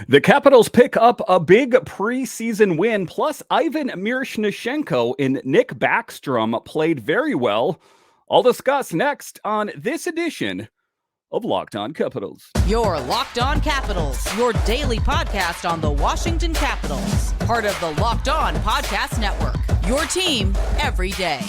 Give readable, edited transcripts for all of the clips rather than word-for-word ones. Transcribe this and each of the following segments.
The Capitals pick up a big preseason win, plus Ivan Miroshnichenko and Nick Backstrom played very well. I'll discuss next on this edition of Locked On Capitals. Your Locked On Capitals, your daily podcast on the Washington Capitals, part of the Locked On Podcast Network, your team every day.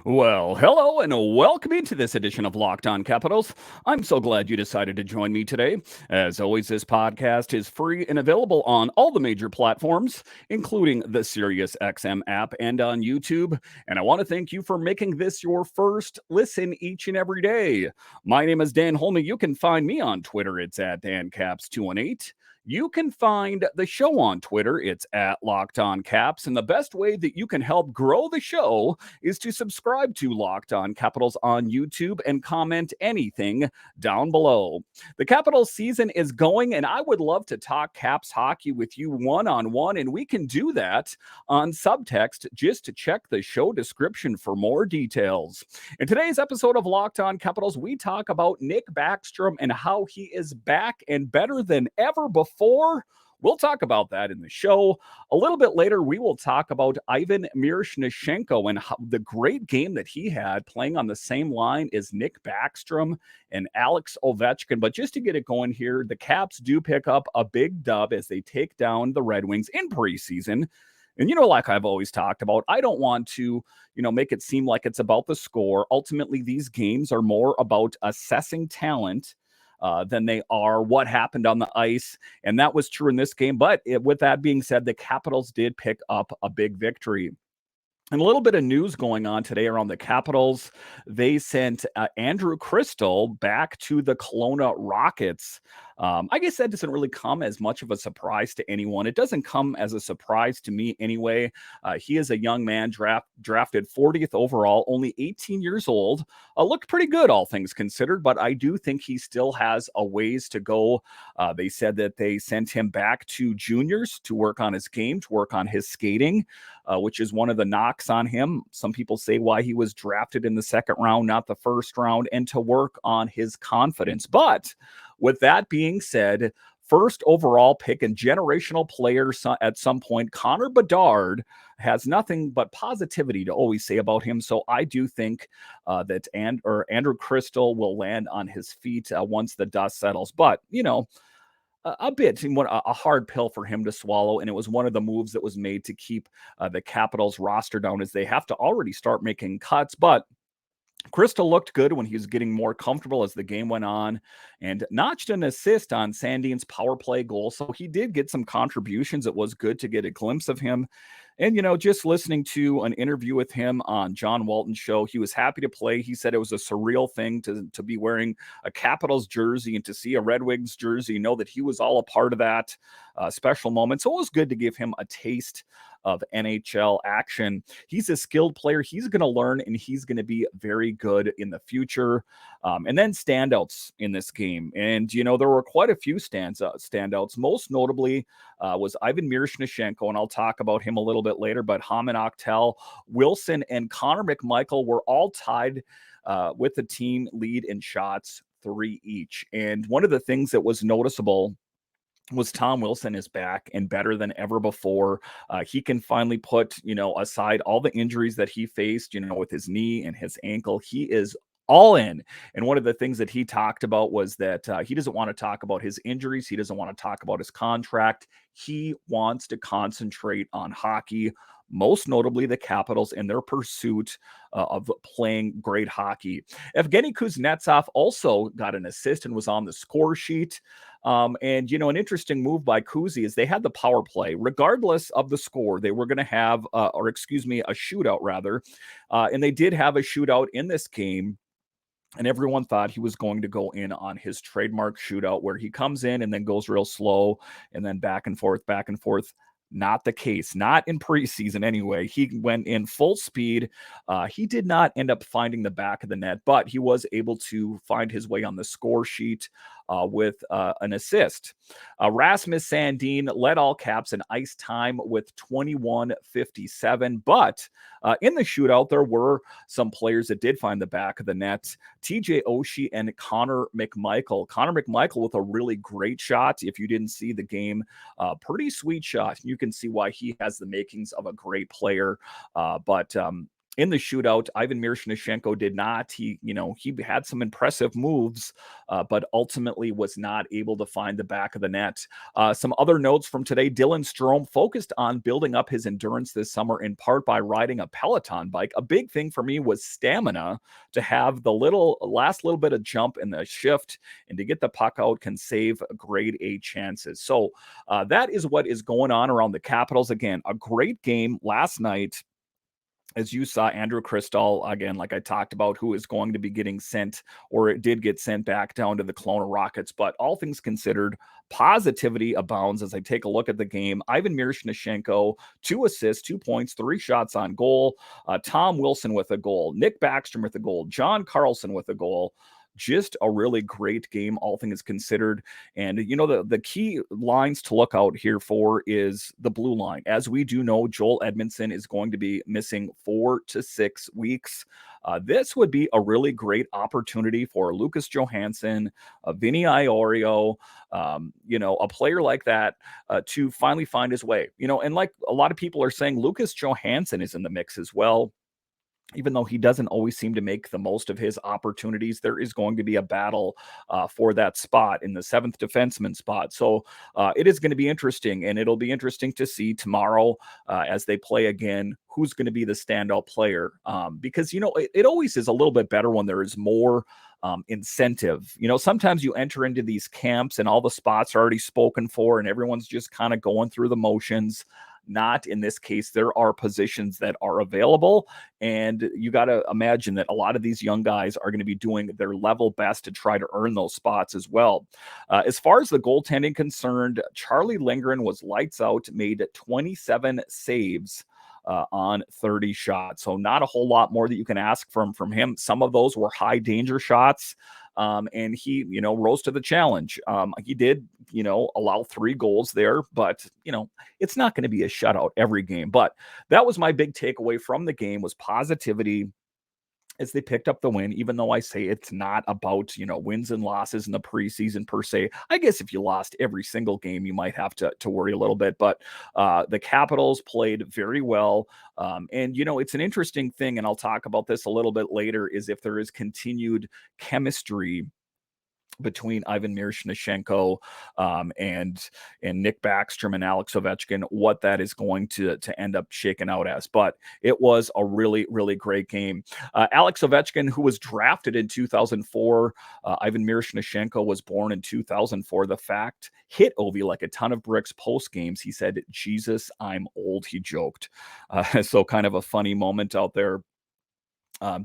Well, hello and welcome into this edition of Locked On Capitals. I'm so glad you decided to join me today. As always, this podcast is free and available on all the major platforms, including the SiriusXM app and on YouTube. And I want to thank you for making this your first listen each and every day. My name is Dan Holme. You can find me on Twitter. It's at DanCaps218. You can find the show on Twitter. It's at Locked On Caps. And the best way that you can help grow the show is to subscribe to Locked On Capitals on YouTube and comment anything down below. The Capitals season is going, and I would love to talk Caps hockey with you one-on-one, and we can do that on subtext. Just to check the show description for more details. In today's episode of Locked On Capitals, we talk about Nick Backstrom and how he is back and better than ever before. We'll talk about that in the show. A little bit later, we will talk about Ivan Miroshnichenko and the great game that he had playing on the same line as Nick Backstrom and Alex Ovechkin. But just to get it going here, the Caps do pick up a big dub as they take down the Red Wings in preseason. And, like I've always talked about, I don't want to, make it seem like it's about the score. Ultimately, these games are more about assessing talent than they are what happened on the ice. And that was true in this game. But with that being said, the Capitals did pick up a big victory. And a little bit of news going on today around the Capitals. They sent Andrew Crystal back to the Kelowna Rockets. I guess that doesn't really come as much of a surprise to anyone. It doesn't come as a surprise to me anyway. He is a young man drafted 40th overall, only 18 years old. Looked pretty good, all things considered, but I do think he still has a ways to go. They said that they sent him back to juniors to work on his game, to work on his skating, which is one of the knocks on him. Some people say why he was drafted in the second round, not the first round, and to work on his confidence. But with that being said, first overall pick and generational player at some point, Connor Bedard has nothing but positivity to always say about him. So I do think that Andrew Crystal will land on his feet once the dust settles. But, a hard pill for him to swallow. And it was one of the moves that was made to keep the Capitals roster down, as they have to already start making cuts. But Crystal looked good when he was getting more comfortable as the game went on and notched an assist on Sandin's power play goal. So he did get some contributions. It was good to get a glimpse of him. And, just listening to an interview with him on John Walton's show, he was happy to play. He said it was a surreal thing to be wearing a Capitals jersey and to see a Red Wings jersey, that he was all a part of that special moment. So it was good to give him a taste of NHL action. He's a skilled player. He's going to learn, and he's going to be very good in the future. And then standouts in this game. And, there were quite a few standouts. Most notably was Ivan Miroshnichenko, and I'll talk about him a little bit later. But Hamid Akhtel, Wilson, and Connor McMichael were all tied with the team lead in shots, 3 each. And one of the things that was noticeable was Tom Wilson is back and better than ever before. He can finally put, aside all the injuries that he faced, with his knee and his ankle. He is all in. And one of the things that he talked about was that he doesn't want to talk about his injuries. He doesn't want to talk about his contract. He wants to concentrate on hockey, most notably the Capitals and their pursuit of playing great hockey. Evgeny Kuznetsov also got an assist and was on the score sheet. And, an interesting move by Kuzi is they had the power play. Regardless of the score, they were going to have, a shootout rather. And they did have a shootout in this game. And everyone thought he was going to go in on his trademark shootout where he comes in and then goes real slow and then back and forth. Not the case, not in preseason anyway. He went in full speed. He did not end up finding the back of the net, but he was able to find his way on the score sheet. with an assist. Rasmus Sandin led all caps in ice time with 21:57, but in the shootout, there were some players that did find the back of the net. TJ Oshie and Connor McMichael. Connor McMichael with a really great shot. If you didn't see the game, pretty sweet shot. You can see why he has the makings of a great player. But in the shootout, Ivan Miroshnichenko did not. He had some impressive moves, but ultimately was not able to find the back of the net. Some other notes from today: Dylan Strome focused on building up his endurance this summer, in part by riding a Peloton bike. A big thing for me was stamina, to have the last little bit of jump in the shift and to get the puck out can save grade A chances. So that is what is going on around the Capitals. Again, a great game last night. As you saw, Andrew Cristall, again, like I talked about, who is going to be getting sent, or it did get sent back down to the Kelowna Rockets. But all things considered, positivity abounds as I take a look at the game. Ivan Miroshnichenko, 2 assists, 2 points, 3 shots on goal. Tom Wilson with a goal. Nick Backstrom with a goal. John Carlson with a goal. Just a really great game, all things considered. And, the key lines to look out here for is the blue line. As we do know, Joel Edmondson is going to be missing 4 to 6 weeks. This would be a really great opportunity for Lucas Johansson, Vinny Iorio, a player like that to finally find his way. And like a lot of people are saying, Lucas Johansson is in the mix as well. Even though he doesn't always seem to make the most of his opportunities, there is going to be a battle for that spot in the 7th defenseman spot. So it is going to be interesting, and it'll be interesting to see tomorrow as they play again, who's going to be the standout player. Because, it always is a little bit better when there is more incentive. Sometimes you enter into these camps and all the spots are already spoken for and everyone's just kind of going through the motions. Not in this case. There are positions that are available, and you got to imagine that a lot of these young guys are going to be doing their level best to try to earn those spots as well. As far as the goaltending concerned, Charlie Lindgren was lights out, made 27 saves on 30 shots. So not a whole lot more that you can ask from him. Some of those were high danger shots. And he, rose to the challenge. He did, allow 3 goals there, but, it's not going to be a shutout every game. But that was my big takeaway from the game, was positivity as they picked up the win, even though I say it's not about, wins and losses in the preseason per se. I guess if you lost every single game, you might have to worry a little bit, but the Capitals played very well. And, it's an interesting thing, and I'll talk about this a little bit later, is if there is continued chemistry between Ivan Miroshnichenko and Nick Backstrom and Alex Ovechkin, what that is going to end up shaking out as. But it was a really, really great game. Alex Ovechkin, who was drafted in 2004, Ivan Miroshnichenko was born in 2004. The fact hit Ovi like a ton of bricks post games. He said, "Jesus, I'm old," he joked. So kind of a funny moment out there,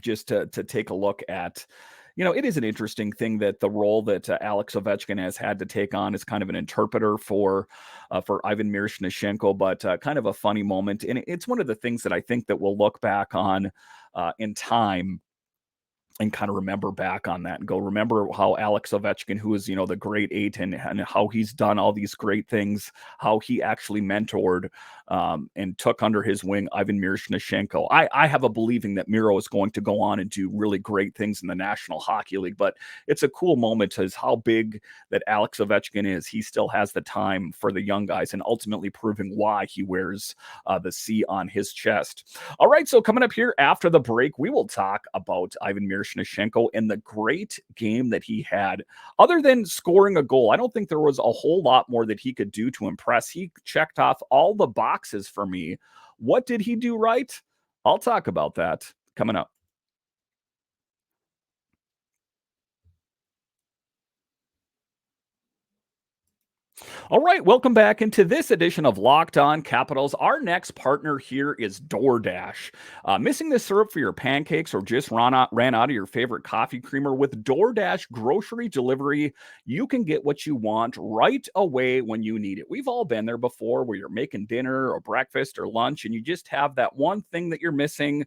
just to take a look at. It is an interesting thing that the role that Alex Ovechkin has had to take on is kind of an interpreter for Ivan Miroshnichenko, but kind of a funny moment. And it's one of the things that I think that we'll look back on in time and kind of remember back on that and go, remember how Alex Ovechkin, who is, the great 8 and how he's done all these great things, how he actually mentored and took under his wing Ivan Miroshnichenko. I have a believing that Miro is going to go on and do really great things in the National Hockey League, but it's a cool moment as how big that Alex Ovechkin is. He still has the time for the young guys and ultimately proving why he wears the C on his chest. All right, so coming up here after the break, we will talk about Ivan Miroshnichenko and the great game that he had. Other than scoring a goal, I don't think there was a whole lot more that he could do to impress. He checked off all the boxes for me. What did he do right? I'll talk about that coming up. All right, welcome back into this edition of Locked On Capitals. Our next partner here is DoorDash. Missing the syrup for your pancakes or just ran out of your favorite coffee creamer? With DoorDash grocery delivery, you can get what you want right away when you need it. We've all been there before, where you're making dinner or breakfast or lunch and you just have that one thing that you're missing.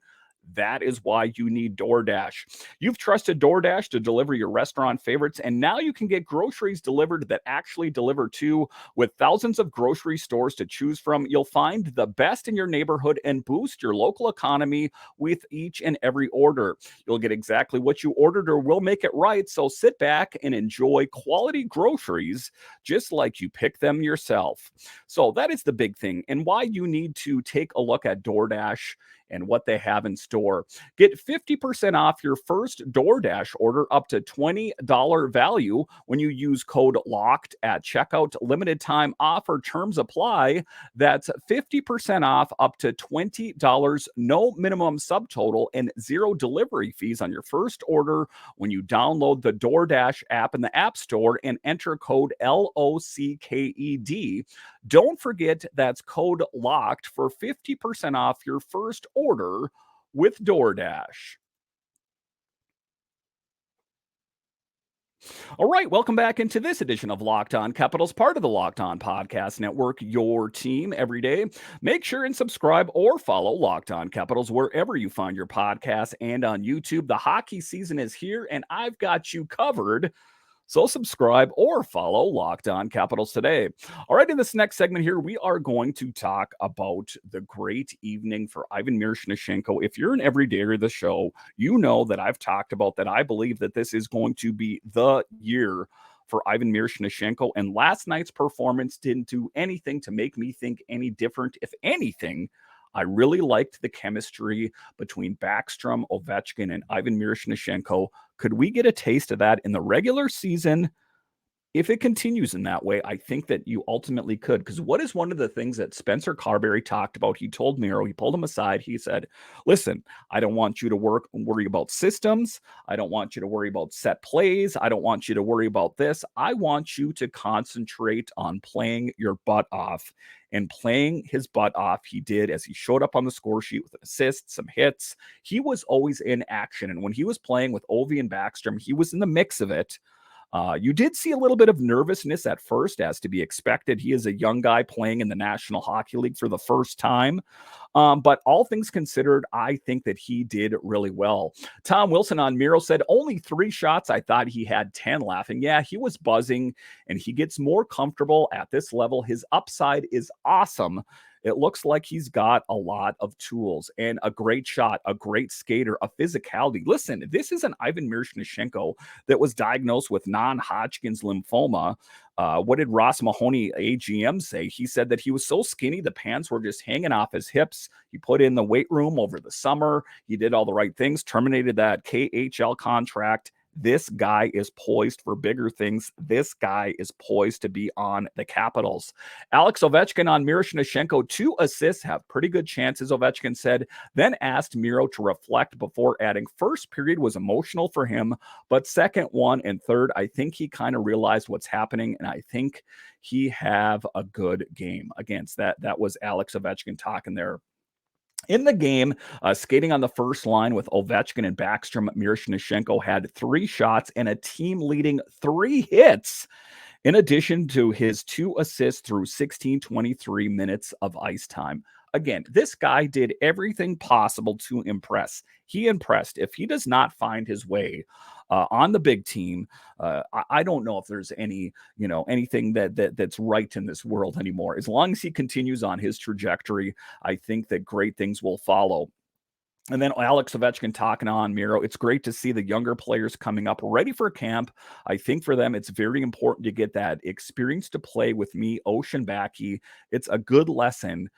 That is why you need DoorDash. You've trusted DoorDash to deliver your restaurant favorites, and now you can get groceries delivered that actually deliver too. With thousands of grocery stores to choose from, you'll find the best in your neighborhood and boost your local economy with each and every order. You'll get exactly what you ordered or we'll make it right. So sit back and enjoy quality groceries just like you pick them yourself. So that is the big thing and why you need to take a look at DoorDash and what they have in store. Get 50% off your first DoorDash order up to $20 value when you use code LOCKED at checkout. Limited time offer, terms apply. That's 50% off up to $20, no minimum subtotal, and zero delivery fees on your first order when you download the DoorDash app in the App Store and enter code LOCKED. Don't forget that's code LOCKED for 50% off your first order with DoorDash. All right, welcome back into this edition of Locked On Capitals, part of the Locked On Podcast Network, your team every day. Make sure and subscribe or follow Locked On Capitals wherever you find your podcasts and on YouTube. The hockey season is here, and I've got you covered. So subscribe or follow Locked On Capitals today. All right, in this next segment here, we are going to talk about the great evening for Ivan Miroshnichenko. If you're an everydayer of the show, you know that I've talked about that I believe that this is going to be the year for Ivan Miroshnichenko. And last night's performance didn't do anything to make me think any different. If anything, I really liked the chemistry between Backstrom, Ovechkin, and Ivan Miroshnichenko. Could we get a taste of that in the regular season? If it continues in that way, I think that you ultimately could. Because what is one of the things that Spencer Carberry talked about? He told Miro, he pulled him aside. He said, listen, I don't want you to worry about systems. I don't want you to worry about set plays. I don't want you to worry about this. I want you to concentrate on playing your butt off. And playing his butt off, he did as he showed up on the score sheet with an assist, some hits. He was always in action. And when he was playing with Ovi and Backstrom, he was in the mix of it. You did see a little bit of nervousness at first, as to be expected. He is a young guy playing in the National Hockey League for the first time. But all things considered, I think that he did really well. Tom Wilson on Miro said, only 3 shots. I thought he had 10, laughing. Yeah, he was buzzing, and he gets more comfortable at this level. His upside is awesome. It looks like he's got a lot of tools and a great shot, a great skater, a physicality. Listen, this is an Ivan Miroshnichenko that was diagnosed with non-Hodgkin's lymphoma. What did Ross Mahoney, AGM, say? He said that he was so skinny, the pants were just hanging off his hips. He put in the weight room over the summer. He did all the right things, terminated that KHL contract. This guy is poised for bigger things. This guy is poised to be on the Capitals. Alex Ovechkin on Miroshnichenko, 2 assists, have pretty good chances, Ovechkin said, then asked Miro to reflect before adding, first period was emotional for him, but second one and third, I think he kind of realized what's happening, and I think he have a good game against that. That was Alex Ovechkin talking there. In the game, skating on the first line with Ovechkin and Backstrom, Miroshnichenko had 3 shots and a team-leading 3 hits, in addition to his 2 assists through 16-23 minutes of ice time. Again, this guy did everything possible to impress. He impressed. If he does not find his way on the big team, I don't know if there's anything that's right in this world anymore. As long as he continues on his trajectory, I think that great things will follow. And then Alex Ovechkin talking on Miro. It's great to see the younger players coming up ready for camp. I think for them, it's very important to get that experience to play with me, Ocean Backy. It's a good lesson,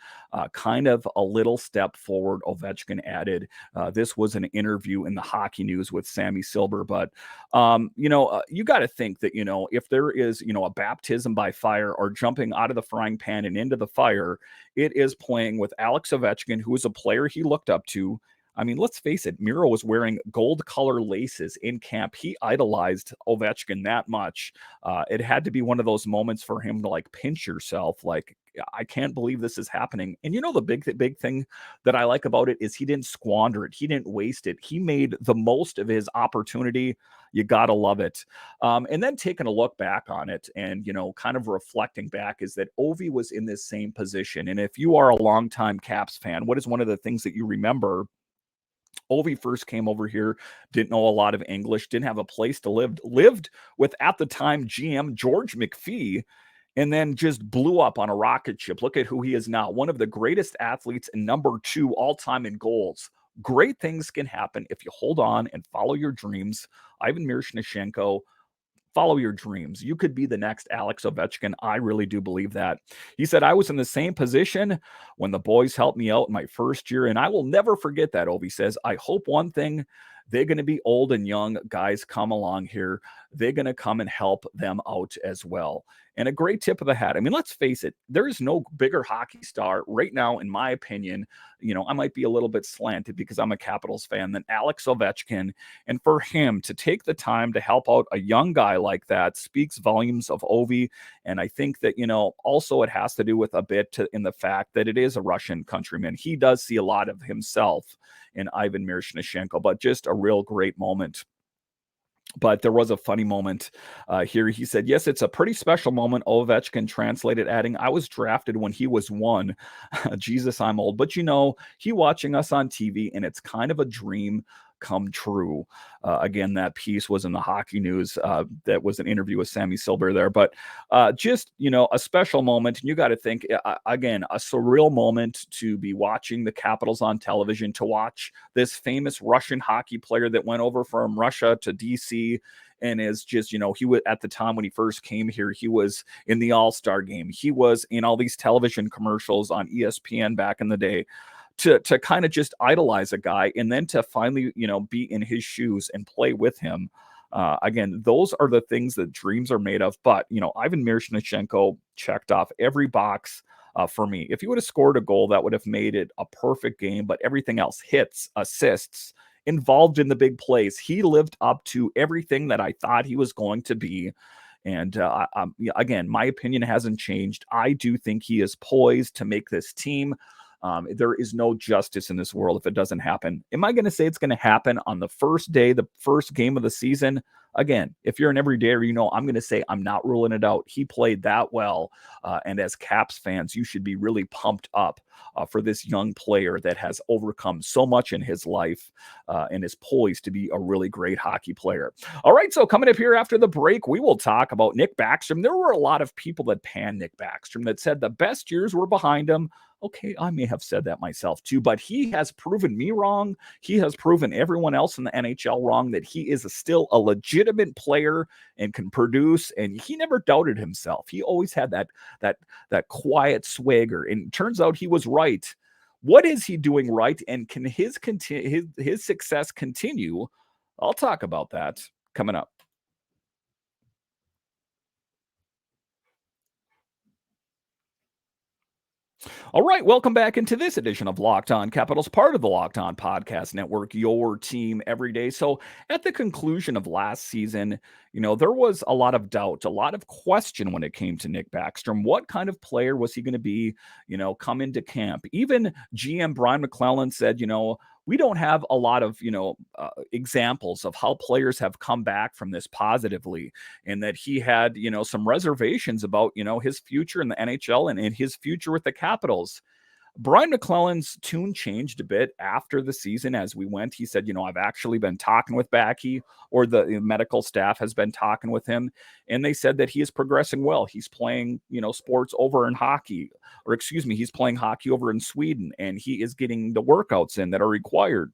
kind of a little step forward, Ovechkin added. This was an interview in the Hockey News with Sammy Silver. But, you got to think that, if there is, a baptism by fire or jumping out of the frying pan and into the fire, it is playing with Alex Ovechkin, who is a player he looked up to. I mean, let's face it, Miro was wearing gold color laces in camp. He idolized Ovechkin that much. It had to be one of those moments for him to pinch yourself. I can't believe this is happening. And the big thing that I like about it is he didn't squander it. He didn't waste it. He made the most of his opportunity. You got to love it. And then taking a look back on it and, kind of reflecting back is that Ovi was in this same position. And if you are a longtime Caps fan, what is one of the things that you remember Ovi first came over here, didn't know a lot of English, didn't have a place to live, lived with at the time GM George McPhee, and then just blew up on a rocket ship. Look at who he is now, one of the greatest athletes and number 2 all time in goals. Great things can happen if you hold on and follow your dreams. Ivan Miroshnichenko, follow your dreams. You could be the next Alex Ovechkin. I really do believe that. He said, I was in the same position when the boys helped me out in my first year, and I will never forget that. Ovi says, I hope one thing, they're going to be old and young guys come along here. They're going to come and help them out as well. And a great tip of the hat. I mean, let's face it, there is no bigger hockey star right now, in my opinion. I might be a little bit slanted because I'm a Capitals fan, than Alex Ovechkin. And for him to take the time to help out a young guy like that speaks volumes of Ovi. And I think that, also it has to do with a bit in the fact that it is a Russian countryman. He does see a lot of himself in Ivan Miroshnichenko, but just a real great moment. But there was a funny moment here. He said, yes, it's a pretty special moment. Ovechkin translated, adding, I was drafted when he was 1. Jesus, I'm old. But he watching us on TV, and it's kind of a dream come true. Again, that piece was in the Hockey News. That was an interview with Sammy Silver there. But just, a special moment. And you got to think, again, a surreal moment to be watching the Capitals on television, to watch this famous Russian hockey player that went over from Russia to DC and is just, he was at the time when he first came here, he was in the All-Star game. He was in all these television commercials on ESPN back in the day. To kind of just idolize a guy and then to finally, be in his shoes and play with him. Again, those are the things that dreams are made of. But, Ivan Miroshnichenko checked off every box for me. If he would have scored a goal, that would have made it a perfect game. But everything else, hits, assists, involved in the big plays, he lived up to everything that I thought he was going to be. And again, my opinion hasn't changed. I do think he is poised to make this team. There is no justice in this world if it doesn't happen. Am I going to say it's going to happen on the first day, the first game of the season? Again, if you're an everydayer, I'm going to say I'm not ruling it out. He played that well. And as Caps fans, you should be really pumped up for this young player that has overcome so much in his life and is poised to be a really great hockey player. All right, so coming up here after the break, we will talk about Nick Backstrom. There were a lot of people that panned Nick Backstrom, that said the best years were behind him. Okay, I may have said that myself too, but he has proven me wrong. He has proven everyone else in the NHL wrong, that he is still a legitimate player and can produce, and he never doubted himself. He always had that quiet swagger, and it turns out he was right. What is he doing right, and can his success continue? I'll talk about that coming up. All right, welcome back into this edition of Locked On Capitals, part of the Locked On Podcast Network, your team every day. So at the conclusion of last season, there was a lot of doubt, a lot of question when it came to Nick Backstrom. What kind of player was he going to be, come into camp? Even GM Brian McClellan said, we don't have a lot of, examples of how players have come back from this positively, and that he had, some reservations about, his future in the NHL and his future with the Capitals. Brian McClellan's tune changed a bit after the season as we went. He said, I've actually been talking with Backy, or the medical staff has been talking with him, and they said that he is progressing well. He's playing, sports over in hockey, or excuse me, he's playing hockey over in Sweden, and he is getting the workouts in that are required.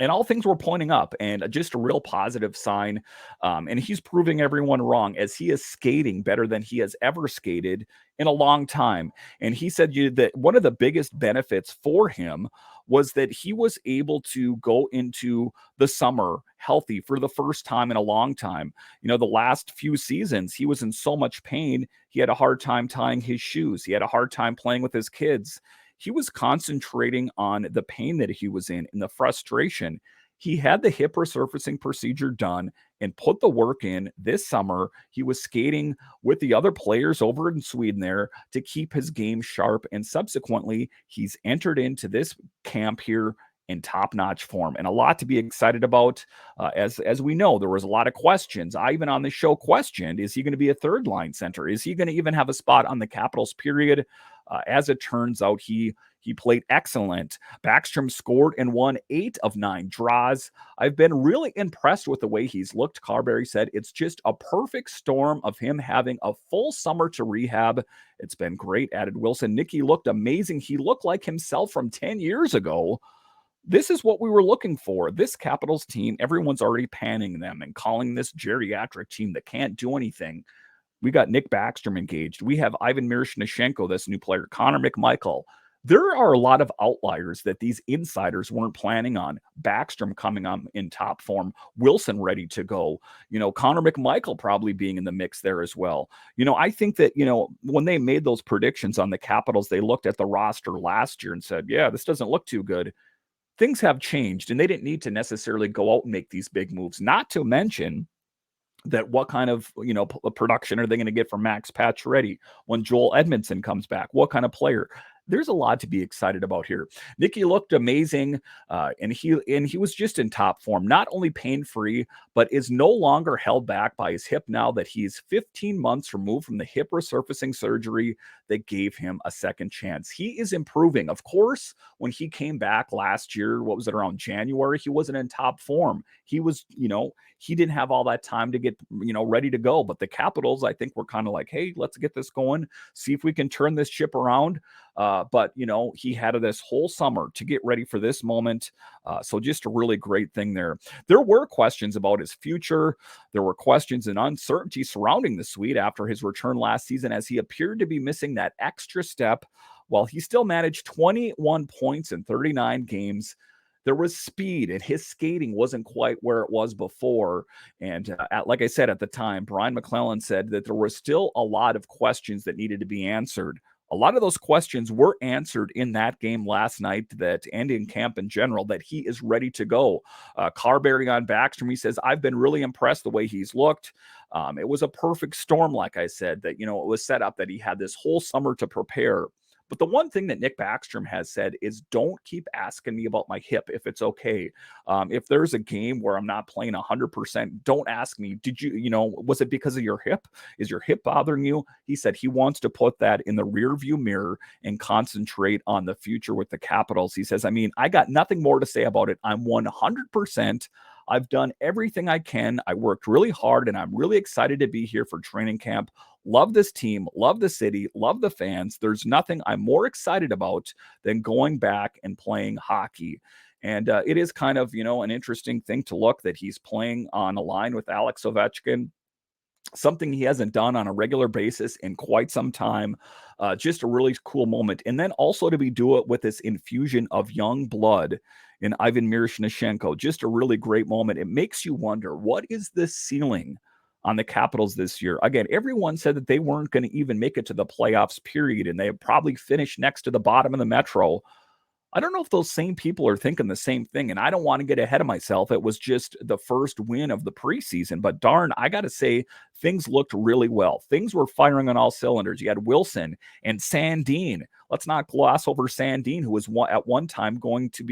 And all things were pointing up, and just a real positive sign. And he's proving everyone wrong, as he is skating better than he has ever skated in a long time. And he said that one of the biggest benefits for him was that he was able to go into the summer healthy for the first time in a long time. The last few seasons, he was in so much pain. He had a hard time tying his shoes. He had a hard time playing with his kids. He was concentrating on the pain that he was in and the frustration. He had the hip resurfacing procedure done and put the work in this summer. He was skating with the other players over in Sweden there to keep his game sharp. And subsequently, he's entered into this camp here in top-notch form and a lot to be excited about. As we know, there was a lot of questions. I even on the show questioned, is he going to be a third line center? Is he going to even have a spot on the Capitals period? As it turns out, he played excellent. Backstrom scored and won 8 of 9 draws. I've been really impressed with the way he's looked. Carberry said it's just a perfect storm of him having a full summer to rehab. It's been great, added Wilson. Nicky looked amazing. He looked like himself from 10 years ago. This is what we were looking for. This Capitals team, everyone's already panning them and calling this geriatric team that can't do anything. We got Nick Backstrom engaged. We have Ivan Miroshnichenko, this new player, Connor McMichael. There are a lot of outliers that these insiders weren't planning on. Backstrom coming on in top form, Wilson ready to go, Connor McMichael probably being in the mix there as well. I think that, when they made those predictions on the Capitals, they looked at the roster last year and said, yeah, this doesn't look too good. Things have changed, and they didn't need to necessarily go out and make these big moves, not to mention that what kind of, production are they going to get from Max Pacioretty when Joel Edmondson comes back? What kind of player? There's a lot to be excited about here. Nicky looked amazing, and he was just in top form, not only pain-free, but is no longer held back by his hip now that he's 15 months removed from the hip resurfacing surgery that gave him a second chance. He is improving. Of course, when he came back last year, what was it, around January, he wasn't in top form. He was, he didn't have all that time to get, ready to go. But the Capitals, I think, were kind of like, hey, let's get this going, see if we can turn this ship around. But he had this whole summer to get ready for this moment. So just a really great thing there. There were questions about his future. There were questions and uncertainty surrounding the Swede after his return last season, as he appeared to be missing that extra step. While he still managed 21 points in 39 games, there was speed, and his skating wasn't quite where it was before. And like I said at the time, Brian McClellan said that there was still a lot of questions that needed to be answered. A lot of those questions were answered in that game last night, and in camp in general, that he is ready to go. Carberry on Backstrom, he says, I've been really impressed the way he's looked. It was a perfect storm, like I said, that, it was set up that he had this whole summer to prepare. But the one thing that Nick Backstrom has said is, don't keep asking me about my hip if it's okay. If there's a game where I'm not playing 100%, don't ask me, did you, was it because of your hip? Is your hip bothering you? He said he wants to put that in the rearview mirror and concentrate on the future with the Capitals. He says, I got nothing more to say about it. I'm 100%. I've done everything I can. I worked really hard, and I'm really excited to be here for training camp. Love this team, love the city, love the fans. There's nothing I'm more excited about than going back and playing hockey. And it is kind of, an interesting thing to look that he's playing on a line with Alex Ovechkin, something he hasn't done on a regular basis in quite some time. Just a really cool moment. And then also to do it with this infusion of young blood in Ivan Miroshnichenko, just a really great moment. It makes you wonder, what is the ceiling on the Capitals this year? Again, everyone said that they weren't going to even make it to the playoffs, period, and they probably finished next to the bottom of the Metro. I don't know if those same people are thinking the same thing, and I don't want to get ahead of myself. It was just the first win of the preseason, but darn, I got to say, things looked really well. Things were firing on all cylinders. You had Wilson and Sandin. Let's not gloss over Sandin, who was at one point going to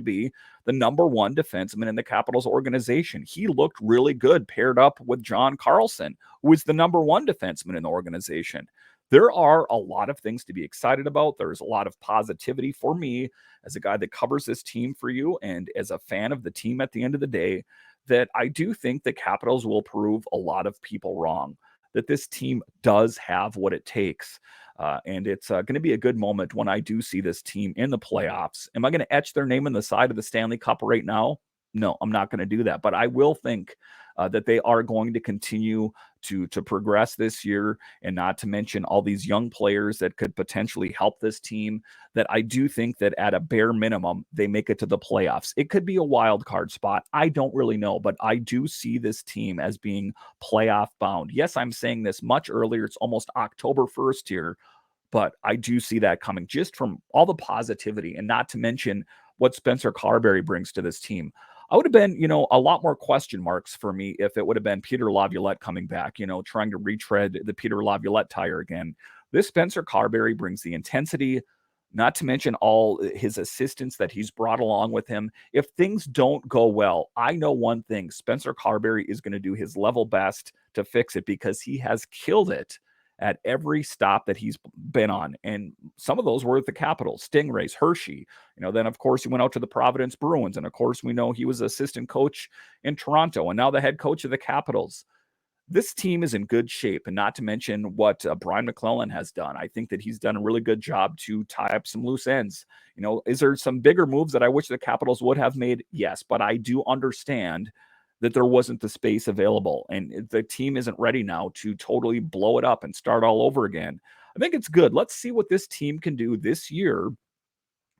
be the number one defenseman in the Capitals organization. He looked really good, paired up with John Carlson, who is the number one defenseman in the organization. There are a lot of things to be excited about. There's a lot of positivity for me as a guy that covers this team for you and as a fan of the team at the end of the day, that I do think the Capitals will prove a lot of people wrong, that this team does have what it takes. And it's going to be a good moment when I do see this team in the playoffs. Am I going to etch their name in the side of the Stanley Cup right now? No, I'm not going to do that. But I will think that they are going to continue to progress this year, and not to mention all these young players that could potentially help this team, that I do think that at a bare minimum, they make it to the playoffs. It could be a wild card spot. I don't really know, but I do see this team as being playoff bound. Yes, I'm saying this much earlier. It's almost October 1st here, but I do see that coming just from all the positivity, and not to mention what Spencer Carberry brings to this team. I would have been, a lot more question marks for me if it would have been Peter Laviolette coming back, trying to retread the Peter Laviolette tire again. This Spencer Carberry brings the intensity, not to mention all his assistants that he's brought along with him. If things don't go well, I know one thing: Spencer Carberry is going to do his level best to fix it, because he has killed it at every stop that he's been on. And some of those were at the Capitals, Stingrays, Hershey. Then of course he went out to the Providence Bruins. And of course we know he was assistant coach in Toronto and now the head coach of the Capitals. This team is in good shape, and not to mention what Brian McClellan has done. I think that he's done a really good job to tie up some loose ends. Is there some bigger moves that I wish the Capitals would have made? Yes, but I do understand that there wasn't the space available, and the team isn't ready now to totally blow it up and start all over again. I think it's good. Let's see what this team can do this year.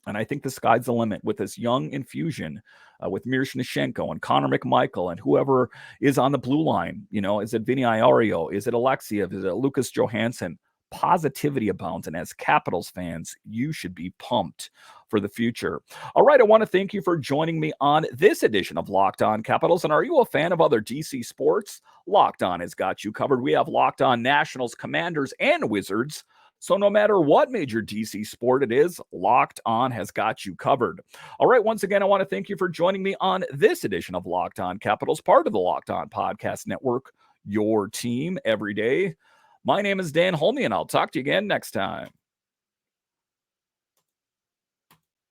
And I think the sky's the limit with this young infusion with Miroshnichenko and Connor McMichael and whoever is on the blue line. Is it Vinny Iorio? Is it Alexiev? Is it Lucas Johansson? Positivity abounds. And as Capitals fans, you should be pumped for the future. All right, I want to thank you for joining me on this edition of Locked On Capitals. And are you a fan of other DC sports? Locked On has got you covered. We have Locked On Nationals, Commanders, and Wizards. So no matter what major DC sport it is, Locked On has got you covered. All right, once again, I want to thank you for joining me on this edition of Locked On Capitals, part of the Locked On Podcast Network, your team every day. My name is Dan Holme, and I'll talk to you again next time.